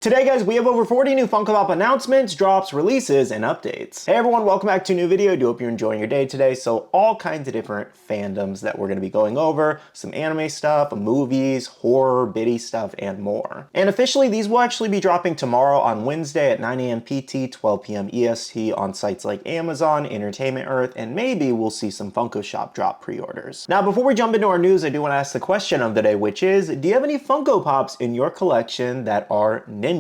Today guys, we have over 40 new Funko Pop announcements, drops, releases, and updates. Hey everyone, welcome back to a new video. I do hope you're enjoying your day today. So all kinds of different fandoms that we're going to be going over, some anime stuff, movies, horror, biddy stuff, and more. And officially these will actually be dropping tomorrow on Wednesday at 9 a.m. PT, 12 p.m. EST on sites like Amazon, Entertainment Earth, and maybe we'll see some Funko Shop drop pre-orders. Now before we jump into our news, I do want to ask the question of the day, which is, do you have any Funko Pops in your collection that are ninjas?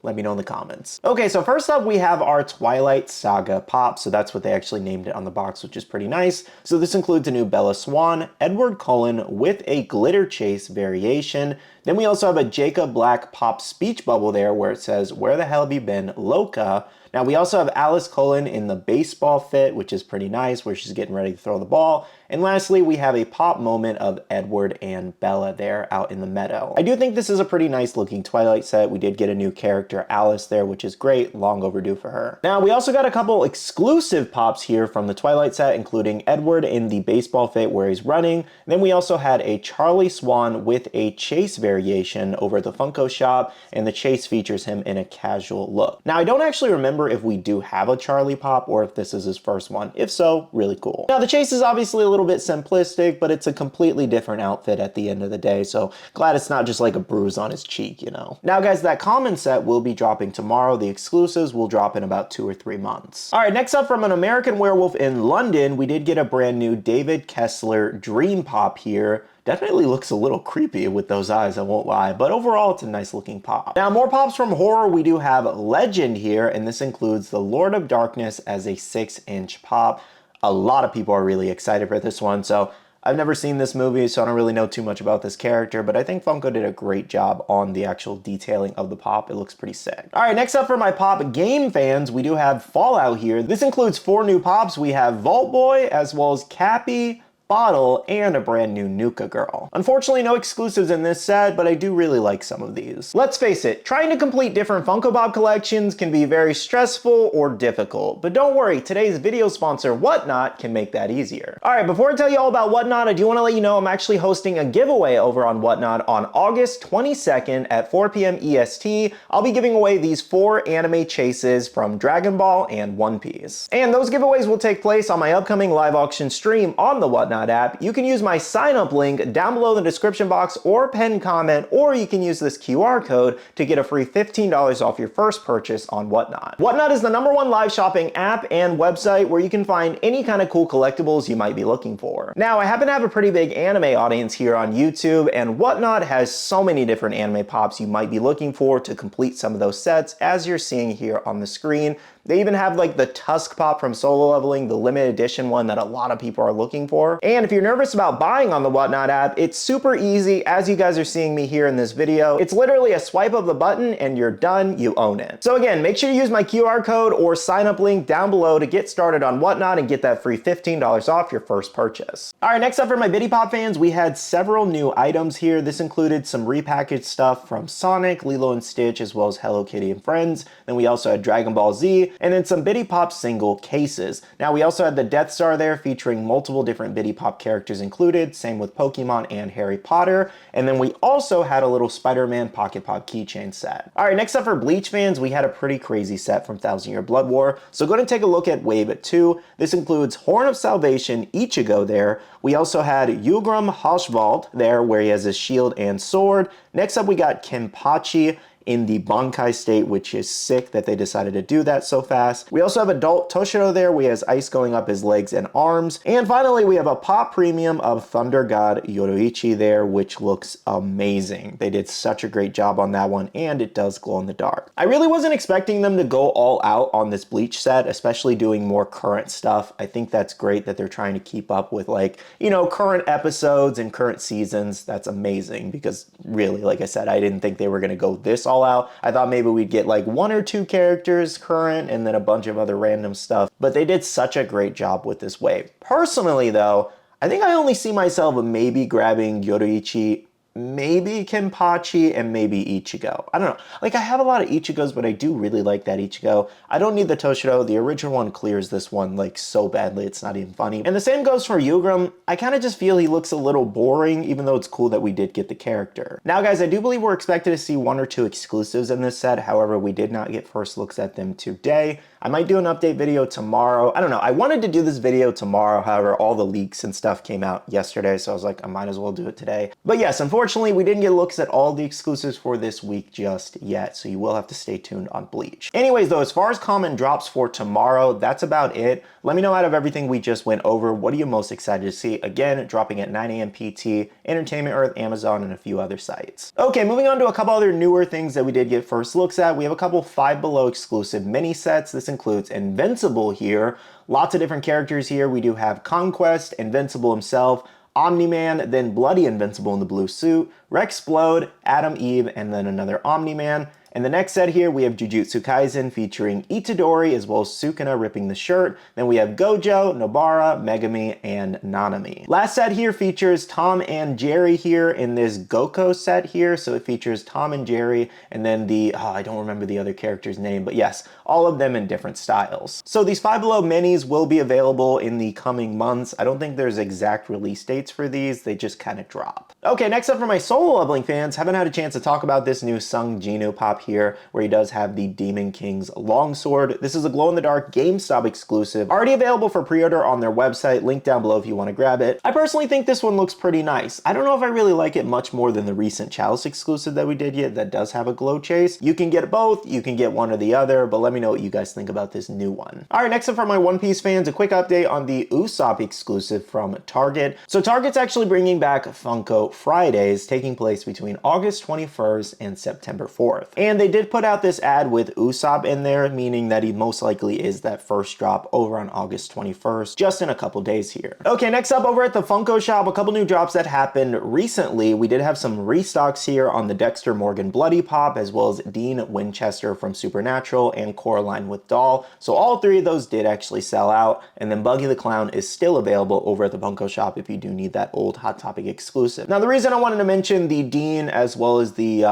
Let me know in the comments. Okay, so first up we have our Twilight Saga Pop. So that's what they actually named it on the box, which is pretty nice. So this includes a new Bella Swan, Edward Cullen with a glitter chase variation. Then we also have a Jacob Black Pop speech bubble there where it says, "Where the hell have you been, Loca?" Now we also have Alice Cullen in the baseball fit, which is pretty nice, where she's getting ready to throw the ball. And lastly, we have a pop moment of Edward and Bella there out in the meadow. I do think this is a pretty nice looking Twilight set. We did get a new character, Alice, there, which is great, long overdue for her. Now we also got a couple exclusive pops here from the Twilight set, including Edward in the baseball fit where he's running. And then we also had a Charlie Swan with a chase variation over at the Funko shop, and the chase features him in a casual look. Now I don't actually remember if we do have a Charlie pop or if this is his first one. If so, really cool. Now the chase is obviously a little bit simplistic, but it's a completely different outfit at the end of the day, so glad it's not just like a bruise on his cheek, you know. Now guys, that common set will be dropping tomorrow. The exclusives will drop in about 2 or 3 months. All right, next up from an American Werewolf in London, we did get a brand new David Kessler Dream Pop here. Definitely looks a little creepy with those eyes, I won't lie, but overall it's a nice looking pop. Now more pops from horror, we do have Legend here, and this includes the Lord of Darkness as a 6-inch pop. A lot of people are really excited for this one, so I've never seen this movie, so I don't really know too much about this character, but I think Funko did a great job on the actual detailing of the pop. It looks pretty sick. All right, next up for my pop game fans, we do have Fallout here. This includes 4 new pops. We have Vault Boy, as well as Cappy, Bottle, and a brand new Nuka Girl. Unfortunately, no exclusives in this set, but I do really like some of these. Let's face it, trying to complete different Funko Pop collections can be very stressful or difficult, but don't worry, today's video sponsor, Whatnot, can make that easier. All right, before I tell you all about Whatnot, I do want to let you know I'm actually hosting a giveaway over on Whatnot on August 22nd at 4 p.m. EST. I'll be giving away these 4 anime chases from Dragon Ball and One Piece. And those giveaways will take place on my upcoming live auction stream on the Whatnot app. You can use my sign up link down below in the description box or pinned comment, or you can use this QR code to get a free $15 off your first purchase on Whatnot. Whatnot is the #1 live shopping app and website where you can find any kind of cool collectibles you might be looking for. Now, I happen to have a pretty big anime audience here on YouTube, and Whatnot has so many different anime pops you might be looking for to complete some of those sets, as you're seeing here on the screen. They even have like the Tusk Pop from Solo Leveling, the limited edition one that a lot of people are looking for. And if you're nervous about buying on the Whatnot app, it's super easy, as you guys are seeing me here in this video. It's literally a swipe of the button and you're done, you own it. So again, make sure you use my QR code or sign up link down below to get started on Whatnot and get that free $15 off your first purchase. All right, next up for my Biddy Pop fans, we had several new items here. This included some repackaged stuff from Sonic, Lilo and Stitch, as well as Hello Kitty and Friends. Then we also had Dragon Ball Z, and then some Biddy Pop single cases. Now we also had the Death Star there featuring multiple different Biddy Pop characters included, same with Pokemon and Harry Potter. And then we also had a little Spider-Man Pocket Pop keychain set. All right, next up for Bleach fans, we had a pretty crazy set from Thousand Year Blood War. So go ahead and take a look at Wave 2. This includes Horn of Salvation, Ichigo there. We also had Yugram Hoshvald there, where he has his shield and sword. Next up we got Kenpachi in the Bankai state, which is sick that they decided to do that so fast. We also have adult Toshiro there, where he has ice going up his legs and arms. And finally, we have a pop premium of Thunder God Yoruichi there, which looks amazing. They did such a great job on that one, and it does glow in the dark. I really wasn't expecting them to go all out on this Bleach set, especially doing more current stuff. I think that's great that they're trying to keep up with, like, you know, current episodes and current seasons. That's amazing, because really, like I said, I didn't think they were gonna go this all out. I thought maybe we'd get like 1 or 2 characters current and then a bunch of other random stuff, but they did such a great job with this wave. Personally though, I think I only see myself maybe grabbing Yoruichi maybe Kenpachi, and maybe Ichigo. I don't know. Like, I have a lot of Ichigos, but I do really like that Ichigo. I don't need the Toshiro. The original one clears this one, like, so badly, it's not even funny. And the same goes for Yugram. I kind of just feel he looks a little boring, even though it's cool that we did get the character. Now, guys, I do believe we're expected to see 1 or 2 exclusives in this set. However, we did not get first looks at them today. I might do an update video tomorrow. I don't know. I wanted to do this video tomorrow. However, all the leaks and stuff came out yesterday, so I was like, I might as well do it today. But yes, unfortunately, we didn't get looks at all the exclusives for this week just yet, so you will have to stay tuned on Bleach. Anyways, though, as far as common drops for tomorrow, that's about it. Let me know, out of everything we just went over, what are you most excited to see? Again, dropping at 9 a.m. PT, Entertainment Earth, Amazon, and a few other sites. Okay, moving on to a couple other newer things that we did get first looks at. We have a couple Five Below exclusive mini sets. This includes Invincible here. Lots of different characters here. We do have Conquest, Invincible himself, Omni-Man, then Bloody Invincible in the blue suit, Rexplode, Adam Eve, and then another Omni-Man. In the next set here, we have Jujutsu Kaisen featuring Itadori as well as Sukuna ripping the shirt. Then we have Gojo, Nobara, Megami, and Nanami. Last set here features Tom and Jerry here in this Goko set here. So it features Tom and Jerry, and then the, I don't remember the other character's name, but yes, all of them in different styles. So these Five Below minis will be available in the coming months. I don't think there's exact release dates for these. They just kind of drop. Okay, next up for my solo leveling fans, haven't had a chance to talk about this new Sung Jinu pop here, where he does have the Demon King's longsword. This is a glow-in-the-dark GameStop exclusive, already available for pre-order on their website, link down below if you want to grab it. I personally think this one looks pretty nice. I don't know if I really like it much more than the recent Chalice exclusive that we did yet that does have a glow chase. You can get both, you can get one or the other, but let me know what you guys think about this new one. Alright, next up for my One Piece fans, a quick update on the Usopp exclusive from Target. So Target's actually bringing back Funko Fridays, taking place between August 21st and September 4th. And they did put out this ad with Usopp in there, meaning that he most likely is that first drop over on August 21st, just in a couple days here. Okay, next up over at the Funko shop, a couple new drops that happened recently. We did have some restocks here on the Dexter Morgan Bloody Pop, as well as Dean Winchester from Supernatural and Coraline with Doll. So all 3 of those did actually sell out, and then Buggy the Clown is still available over at the Funko shop if you do need that old Hot Topic exclusive. Now, the reason I wanted to mention the Dean as well as the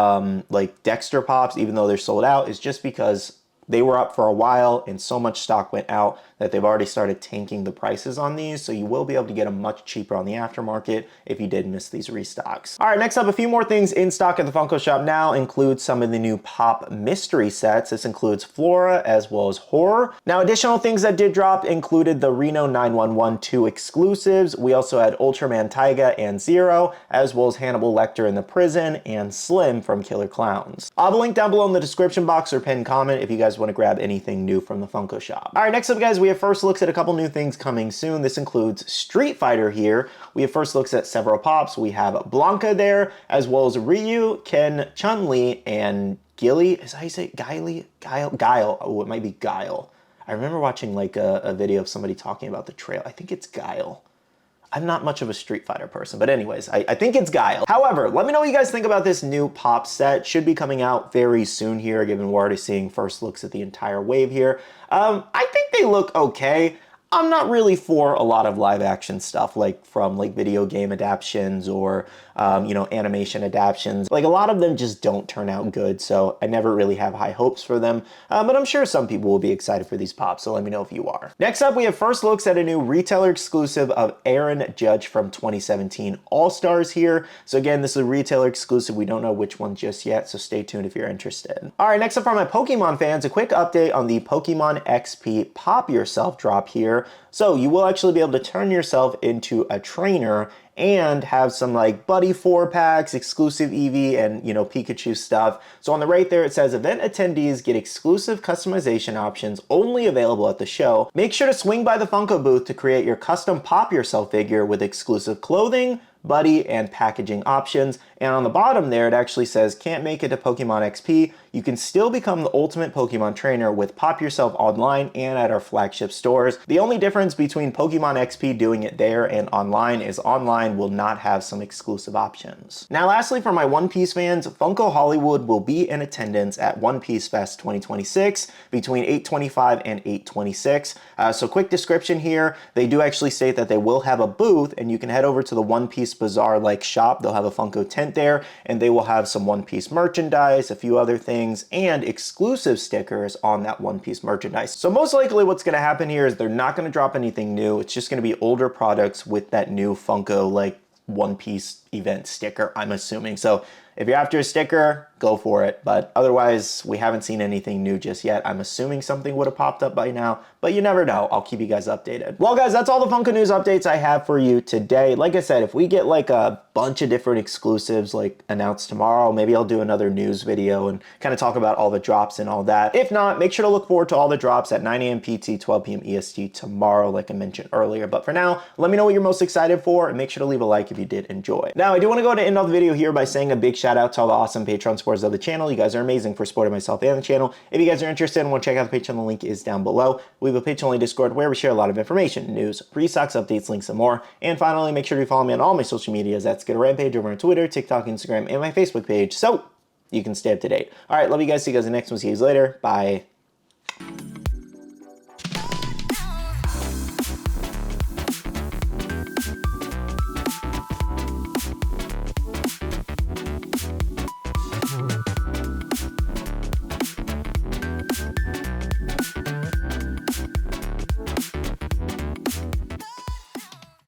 like Dexter Pops, even though they're sold out, is just because they were up for a while and so much stock went out that they've already started tanking the prices on these, so you will be able to get them much cheaper on the aftermarket if you did miss these restocks. All right, next up, a few more things in stock at the Funko shop now include some of the new Pop mystery sets. This includes Flora as well as Horror. Now, additional things that did drop included the Reno 911 2 exclusives. We also had Ultraman Taiga and Zero, as well as Hannibal Lecter in the prison and Slim from Killer Clowns. I'll have a link down below in the description box or pinned comment if you guys want to grab anything new from the Funko shop. All right, next up, guys, we have first looks at a couple new things coming soon. This includes Street Fighter here. We have first looks at several pops. We have Blanca there, as well as Ryu, Ken, Chun-Li, and Gilly. Is that how you say it? Guile. Oh, it might be Guile. I remember watching like a video of somebody talking about the trail. I think it's Guile. I'm not much of a Street Fighter person, but anyways, I think it's Guile. However, let me know what you guys think about this new pop set. Should be coming out very soon here, given we're already seeing first looks at the entire wave here. I think they look okay. I'm not really for a lot of live action stuff, like from like video game adaptions or, you know, animation adaptions. Like a lot of them just don't turn out good, so I never really have high hopes for them. But I'm sure some people will be excited for these pops, so let me know if you are. Next up, we have first looks at a new retailer exclusive of Aaron Judge from 2017 All-Stars here. So again, this is a retailer exclusive. We don't know which one just yet, so stay tuned if you're interested. All right, next up for my Pokemon fans, a quick update on the Pokemon XP Pop Yourself drop here. So you will actually be able to turn yourself into a trainer and have some like Buddy 4-packs, exclusive Eevee, and, you know, Pikachu stuff. So on the right there, it says event attendees get exclusive customization options only available at the show. Make sure to swing by the Funko booth to create your custom Pop Yourself figure with exclusive clothing, buddy, and packaging options. And on the bottom there, it actually says, can't make it to Pokemon XP. You can still become the ultimate Pokemon trainer with Pop Yourself online and at our flagship stores. The only difference between Pokemon XP doing it there and online is online will not have some exclusive options. Now, lastly, for my One Piece fans, Funko Hollywood will be in attendance at One Piece Fest 2026 between 8/25 and 8/26. So quick description here, they do actually state that they will have a booth, and you can head over to the One Piece Bazaar-like shop. They'll have a Funko tent there, and they will have some One Piece merchandise, a few other things, and exclusive stickers on that One Piece merchandise. So most likely what's going to happen here is they're not going to drop anything new. It's just going to be older products with that new Funko like One Piece event sticker, I'm assuming. So if you're after a sticker, go for it. But otherwise, we haven't seen anything new just yet. I'm assuming something would have popped up by now, but you never know. I'll keep you guys updated. Well, guys, that's all the Funko news updates I have for you today. Like I said, if we get like a bunch of different exclusives like announced tomorrow, maybe I'll do another news video and kind of talk about all the drops and all that. If not, make sure to look forward to all the drops at 9 a.m. PT, 12 p.m. EST tomorrow, like I mentioned earlier. But for now, let me know what you're most excited for, and make sure to leave a like if you did enjoy. Now, I do want to go ahead and end off the video here by saying a big shout out to all the awesome Patreon supporters of the channel. You guys are amazing for supporting myself and the channel. If you guys are interested and want to check out the Patreon, the link is down below. We have a Patreon-only Discord where we share a lot of information, news, restocks, updates, links, and more. And finally, make sure to follow me on all my social medias at Skittlerampage over on Twitter, TikTok, Instagram, and my Facebook page, so you can stay up to date. All right, love you guys. See you guys in the next one. See you guys later. Bye.